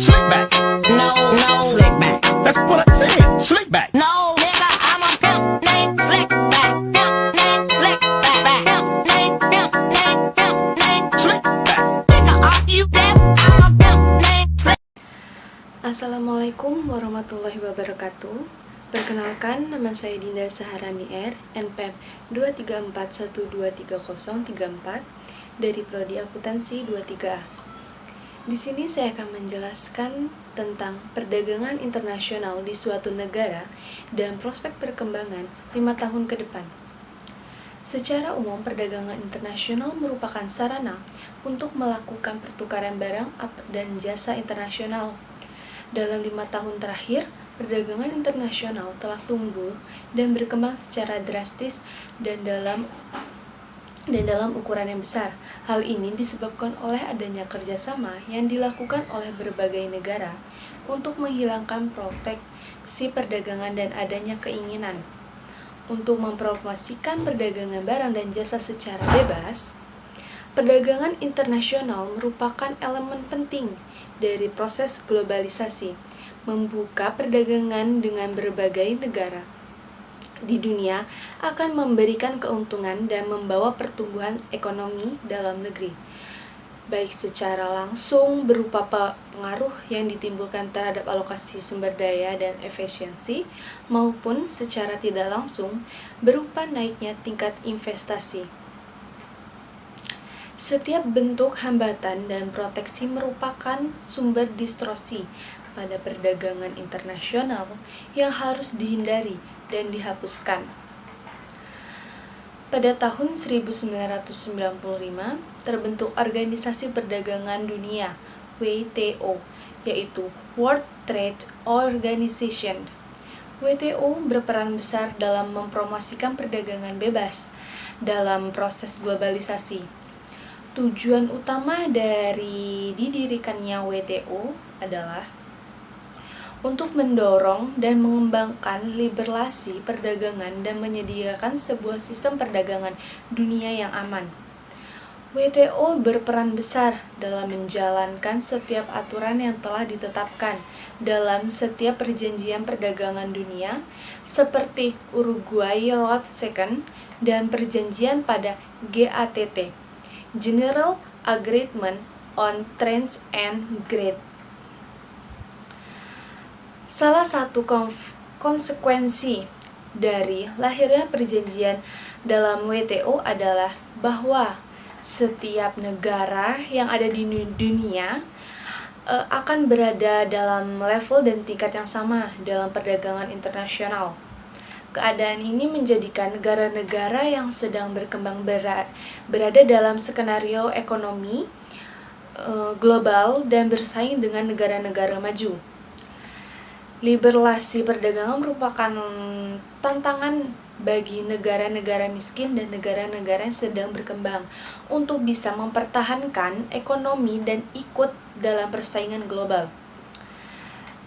Slick back. No, slick back. That's what I said. Slick back. No, nigga, I'm a pimp named Slick back. Pimp named Slick back. Pimp named Slick back. Nigga, are you deaf? I'm a pimp named Slick. Assalamualaikum warahmatullahi wabarakatuh. Perkenalkan, nama saya Dinda Saharani R, NPM 234123034 dari Prodi Akuntansi 23A. Di sini saya akan menjelaskan tentang perdagangan internasional di suatu negara dan prospek perkembangan 5 tahun ke depan. Secara umum, perdagangan internasional merupakan sarana untuk melakukan pertukaran barang dan jasa internasional. Dalam 5 tahun terakhir, perdagangan internasional telah tumbuh dan berkembang secara drastis dan dalam ukuran yang besar. Hal ini disebabkan oleh adanya kerjasama yang dilakukan oleh berbagai negara untuk menghilangkan proteksi perdagangan dan adanya keinginan untuk mempromosikan perdagangan barang dan jasa secara bebas. Perdagangan internasional merupakan elemen penting dari proses globalisasi, membuka perdagangan dengan berbagai negara di dunia akan memberikan keuntungan dan membawa pertumbuhan ekonomi dalam negeri, baik secara langsung berupa pengaruh yang ditimbulkan terhadap alokasi sumber daya dan efisiensi, maupun secara tidak langsung berupa naiknya tingkat investasi. Setiap bentuk hambatan dan proteksi merupakan sumber distorsi pada perdagangan internasional yang harus dihindari dan dihapuskan. Pada tahun 1995, terbentuk Organisasi Perdagangan Dunia (WTO), yaitu World Trade Organization. WTO berperan besar dalam mempromosikan perdagangan bebas dalam proses globalisasi. Tujuan utama dari didirikannya WTO adalah untuk mendorong dan mengembangkan liberalisasi perdagangan dan menyediakan sebuah sistem perdagangan dunia yang aman. WTO berperan besar dalam menjalankan setiap aturan yang telah ditetapkan dalam setiap perjanjian perdagangan dunia, seperti Uruguay Road II dan perjanjian pada GATT, General Agreement on Trade and Trade. Salah satu konsekuensi dari lahirnya perjanjian dalam WTO adalah bahwa setiap negara yang ada di dunia akan berada dalam level dan tingkat yang sama dalam perdagangan internasional. Keadaan ini menjadikan negara-negara yang sedang berkembang berada dalam skenario ekonomi global dan bersaing dengan negara-negara maju. Liberalisasi perdagangan merupakan tantangan bagi negara-negara miskin dan negara-negara yang sedang berkembang untuk bisa mempertahankan ekonomi dan ikut dalam persaingan global.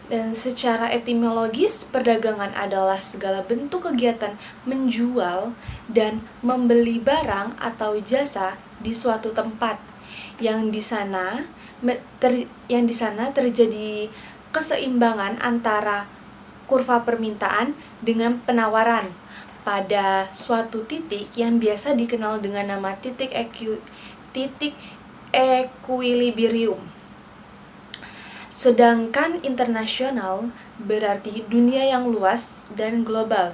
Dan secara etimologis, perdagangan adalah segala bentuk kegiatan menjual dan membeli barang atau jasa di suatu tempat yang di sana terjadi keseimbangan antara kurva permintaan dengan penawaran pada suatu titik yang biasa dikenal dengan nama titik equilibrium. Sedangkan internasional berarti dunia yang luas dan global,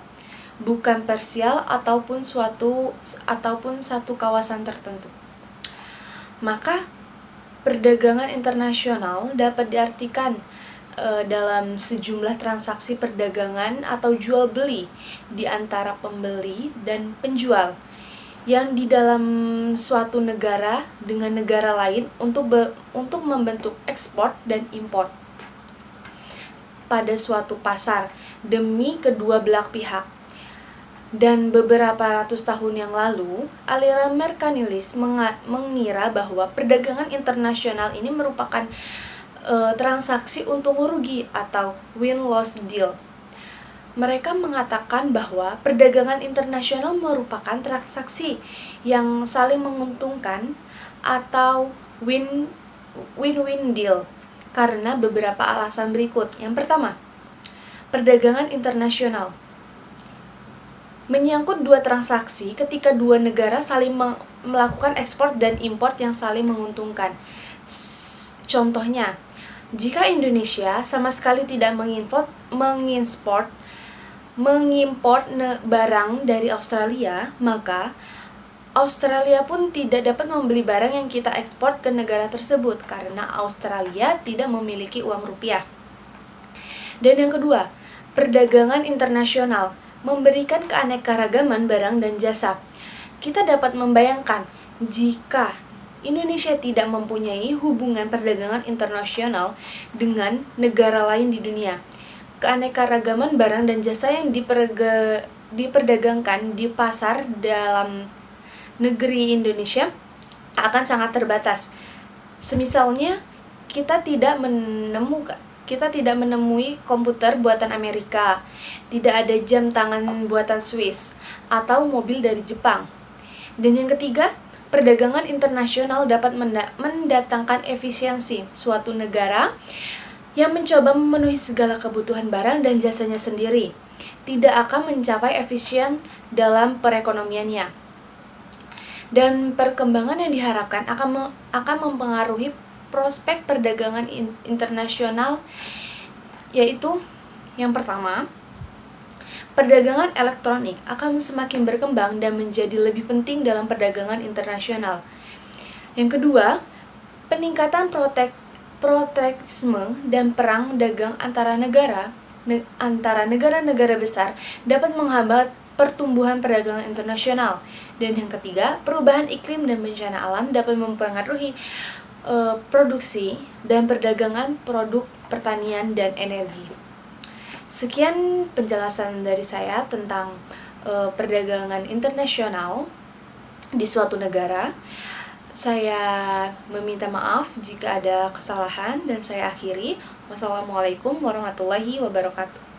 bukan parsial ataupun satu kawasan tertentu. Maka perdagangan internasional dapat diartikan dalam sejumlah transaksi perdagangan atau jual beli di antara pembeli dan penjual yang di dalam suatu negara dengan negara lain untuk membentuk ekspor dan impor pada suatu pasar demi kedua belah pihak. Dan beberapa ratus tahun yang lalu, aliran merkantilis mengira bahwa perdagangan internasional ini merupakan transaksi untung rugi atau win-loss deal. Mereka mengatakan bahwa perdagangan internasional merupakan transaksi yang saling menguntungkan atau win-win deal karena beberapa alasan berikut. Yang pertama, perdagangan internasional. Menyangkut dua transaksi ketika dua negara saling melakukan ekspor dan impor yang saling menguntungkan. Contohnya, jika Indonesia sama sekali tidak mengimpor barang dari Australia, maka Australia pun tidak dapat membeli barang yang kita ekspor ke negara tersebut karena Australia tidak memiliki uang rupiah. Dan yang kedua, perdagangan internasional memberikan keanekaragaman barang dan jasa. Kita dapat membayangkan jika Indonesia tidak mempunyai hubungan perdagangan internasional dengan negara lain di dunia, keanekaragaman barang dan jasa yang diperdagangkan di pasar dalam negeri Indonesia akan sangat terbatas. Semisalnya kita tidak menemui komputer buatan Amerika, tidak ada jam tangan buatan Swiss, atau mobil dari Jepang. Dan yang ketiga, perdagangan internasional dapat mendatangkan efisiensi suatu negara yang mencoba memenuhi segala kebutuhan barang dan jasanya sendiri, tidak akan mencapai efisien dalam perekonomiannya. Dan perkembangan yang diharapkan akan mempengaruhi prospek perdagangan internasional, yaitu yang pertama, perdagangan elektronik akan semakin berkembang dan menjadi lebih penting dalam perdagangan internasional. Yang kedua, peningkatan proteksionisme dan perang dagang antara negara-negara besar dapat menghambat pertumbuhan perdagangan internasional. Dan yang ketiga, perubahan iklim dan bencana alam dapat mempengaruhi produksi dan perdagangan produk pertanian dan energi. Sekian penjelasan dari saya tentang perdagangan internasional di suatu negara. Saya meminta maaf jika ada kesalahan dan saya akhiri. Wassalamualaikum warahmatullahi wabarakatuh.